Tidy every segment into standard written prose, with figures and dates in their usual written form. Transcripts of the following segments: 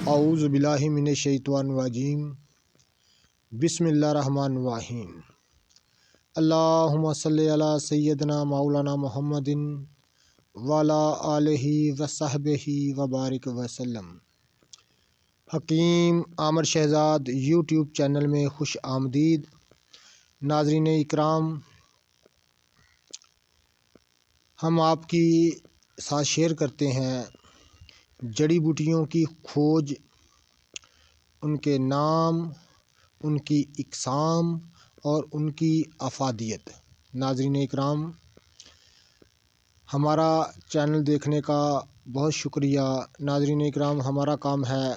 औज़ु बिल्लाहि मिनश शैतानिर रजीम। बिस्मिल्लाहिर रहमानिर रहीम। अल्लाहुम्मा सल्लि अला सय्यिदना मौलाना मुहम्मदिन व अला आलिहि व सहबिहि व बारिक वसल्लम। हकीम आमिर शहज़ाद यूट्यूब चैनल में खुश आमदीद। नाज़रीन इकराम, हम आपकी साथ शेयर करते हैं जड़ी बूटियों की खोज, उनके नाम, उनकी इक़साम और उनकी अफ़ादियत। नाज़रीन इकराम, हमारा चैनल देखने का बहुत शुक्रिया। नाज़रीन इकराम, हमारा काम है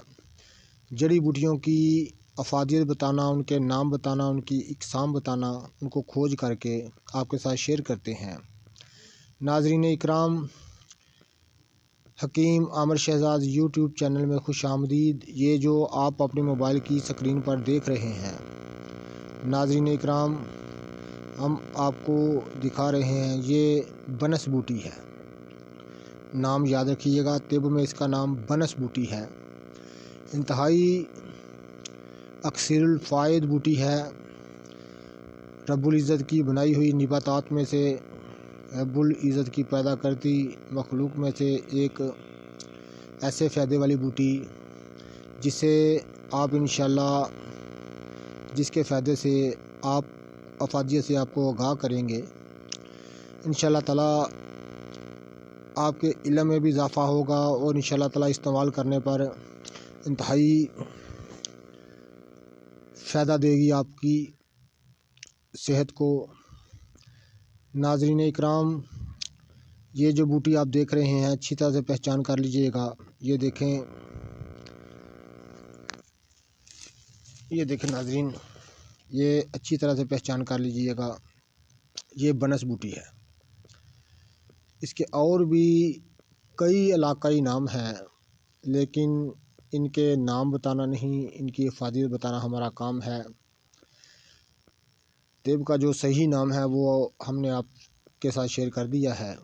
जड़ी बूटियों की अफ़ादियत बताना, उनके नाम बताना, उनकी इक़साम बताना, उनको खोज करके आपके साथ शेयर करते हैं। नाज़रीन इकराम, हकीम आमिर शहज़ाद यूट्यूब चैनल में खुश आमदीद। ये जो आप अपने मोबाइल की स्क्रीन पर देख रहे हैं, नाज़रीन इकराम, हम आपको दिखा रहे हैं, ये बनस बूटी है। नाम याद रखिएगा, तिब में इसका नाम बनस बूटी है। इंतहाई अक्सरुल फ़ायद बूटी है। रब्बुल इज़्ज़त की बनाई हुई निबातात में से, रब्बुल इज़्ज़त की पैदा करती मखलूक में से एक ऐसे फ़ायदे वाली बूटी जिसे आप इंशाअल्लाह, जिसके फ़ायदे से आप अफ़ादियत से आपको आगाह करेंगे, इंशाअल्लाह ताला आपके इल्म में भी इजाफ़ा होगा और इंशाअल्लाह ताला इस्तेमाल करने पर इंतहाई फ़ायदा देगी आपकी सेहत को। नाज़रीन इकराम, ये जो बूटी आप देख रहे हैं, अच्छी तरह से पहचान कर लीजिएगा। ये देखें नाज़रीन, ये अच्छी तरह से पहचान कर लीजिएगा। ये बनस बूटी है। इसके और भी कई इलाकाई नाम हैं, लेकिन इनके नाम बताना नहीं, इनकी अफ़ादियत बताना हमारा काम है। तेब का जो सही नाम है वो हमने आपके साथ शेयर कर दिया है।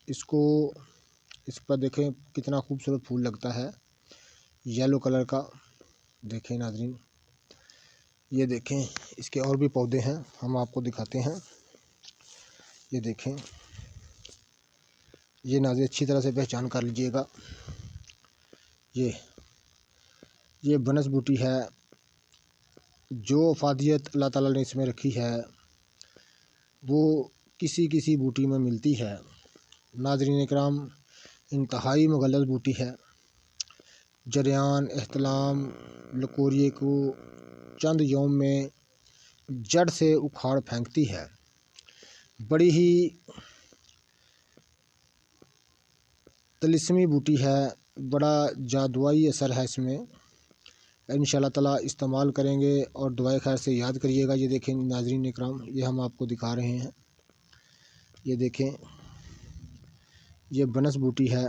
इस पर देखें कितना खूबसूरत फूल लगता है, येलो कलर का। देखें नाज़रीन, ये देखें, इसके और भी पौधे हैं, हम आपको दिखाते हैं। ये देखें, ये नाज़रीन अच्छी तरह से पहचान कर लीजिएगा। ये बनस बूटी है। जो अफ़ादियत अल्लाह ताला ने इसमें रखी है वो किसी किसी बूटी में मिलती है। नाज़रीन इकराम, इंतहाई मुग़ल्लज़ बूटी है। जरियान एहतलाम लकोरिए को चंद यौम में जड़ से उखाड़ फेंकती है। बड़ी ही तिलिस्मी बूटी है, बड़ा जादुई असर है इसमें। इंशाअल्लाह ताला इस्तेमाल करेंगे और दुआए खैर से याद करिएगा। ये देखें नाज़रीन इकराम, ये हम आपको दिखा रहे हैं। ये देखें, ये बनस बूटी है।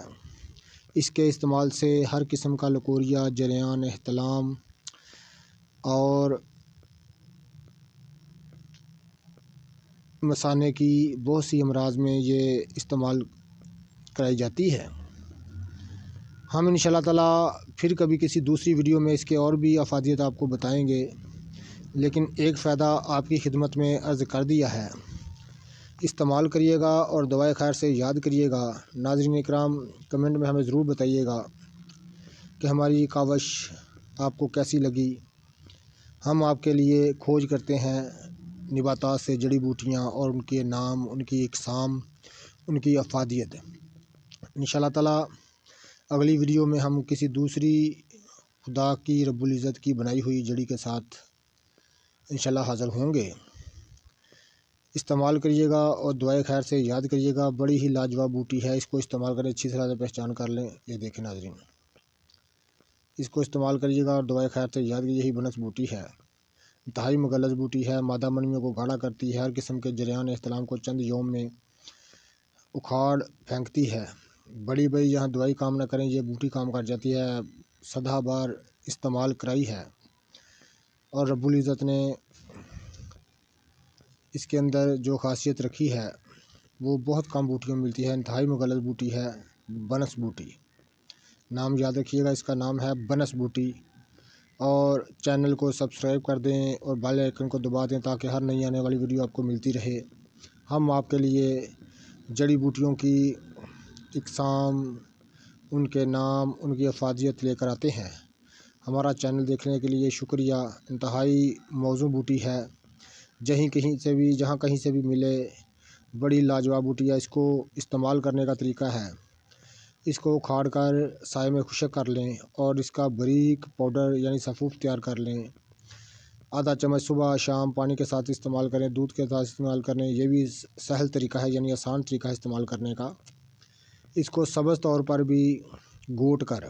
इसके इस्तेमाल से हर किस्म का लकोरिया, जरियान एहतलाम और मसाने की बहुत सी अमराज में ये इस्तेमाल कराई जाती है। हम इंशाअल्लाह ताला फिर कभी किसी दूसरी वीडियो में इसके और भी अफ़ादियत आपको बताएंगे, लेकिन एक फ़ायदा आपकी खिदमत में अर्ज़ कर दिया है। इस्तेमाल करिएगा और दुआए खैर से याद करिएगा। नाज़रीन इकराम, कमेंट में हमें ज़रूर बताइएगा कि हमारी कावश आपको कैसी लगी। हम आपके लिए खोज करते हैं निबातात से जड़ी बूटियाँ और उनके नाम, उनकी इक़साम, उनकी अफ़ादियत। इंशाअल्लाह ताला अगली वीडियो में हम किसी दूसरी खुदा की रब्बुल इज़्ज़त की बनाई हुई जड़ी के साथ इंशाअल्लाह हाज़िर होंगे। इस्तेमाल करिएगा और दुआए खैर से याद करिएगा। बड़ी ही लाजवाब बूटी है, इसको इस्तेमाल करें, अच्छी तरह से पहचान कर लें। ये देखें नाज़रीन, इसको इस्तेमाल करिएगा और दुआए खैर से याद, यही बनस बूटी है। इंतहाई मुग़ल्लज़ बूटी है, मादा मनियों को गाढ़ा करती है, हर किस्म के जरियान इस्तेलाम को चंद यौम में उखाड़ फेंकती है। बड़ी बड़ी यहाँ दवाई काम ना करें, ये बूटी काम कर जाती है। सदा बार इस्तेमाल कराई है और रब्बुल इज़्ज़त ने इसके अंदर जो खासियत रखी है वो बहुत कम बूटियों में मिलती है। इंतहाई मुग़ल्लज़ बूटी है बनस बूटी। नाम याद रखिएगा, इसका नाम है बनस बूटी। और चैनल को सब्सक्राइब कर दें और बेल आइकन को दबा दें ताकि हर नई आने वाली वीडियो आपको मिलती रहे। हम आपके लिए जड़ी बूटियों की इकसाम, उनके नाम, उनकी अफादियत लेकर आते हैं। हमारा चैनल देखने के लिए शुक्रिया। इंतहाई मौजू बूटी है, जहाँ कहीं से भी मिले, बड़ी लाजवाब बूटी है। इसको इस्तेमाल करने का तरीका है, इसको उखाड़ कर साए में खुश्क कर लें और इसका बारीक पाउडर यानी सफ़ूफ तैयार कर लें। आधा चम्मच सुबह शाम पानी के साथ इस्तेमाल करें, दूध के साथ इस्तेमाल करें। ये भी सहल तरीका है, यानी आसान तरीका है इस्तेमाल करने का। इसको सब्ज़ तौर पर भी गोट कर,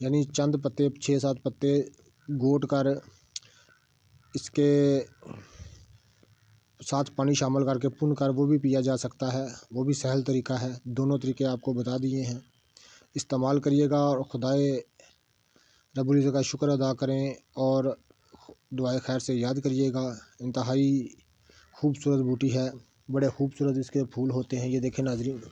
यानी चंद पत्ते 6-7 पत्ते गोट कर इसके साथ पानी शामिल करके भुन कर वो भी पिया जा सकता है। वो भी सहल तरीका है। दोनों तरीके आपको बता दिए हैं, इस्तेमाल करिएगा और खुदाए रब्बुल इज़्ज़त का शुक्र अदा करें और दुआए खैर से याद करिएगा। इंतहाई खूबसूरत बूटी है, बड़े खूबसूरत इसके फूल होते हैं। ये देखें नाज़रीन।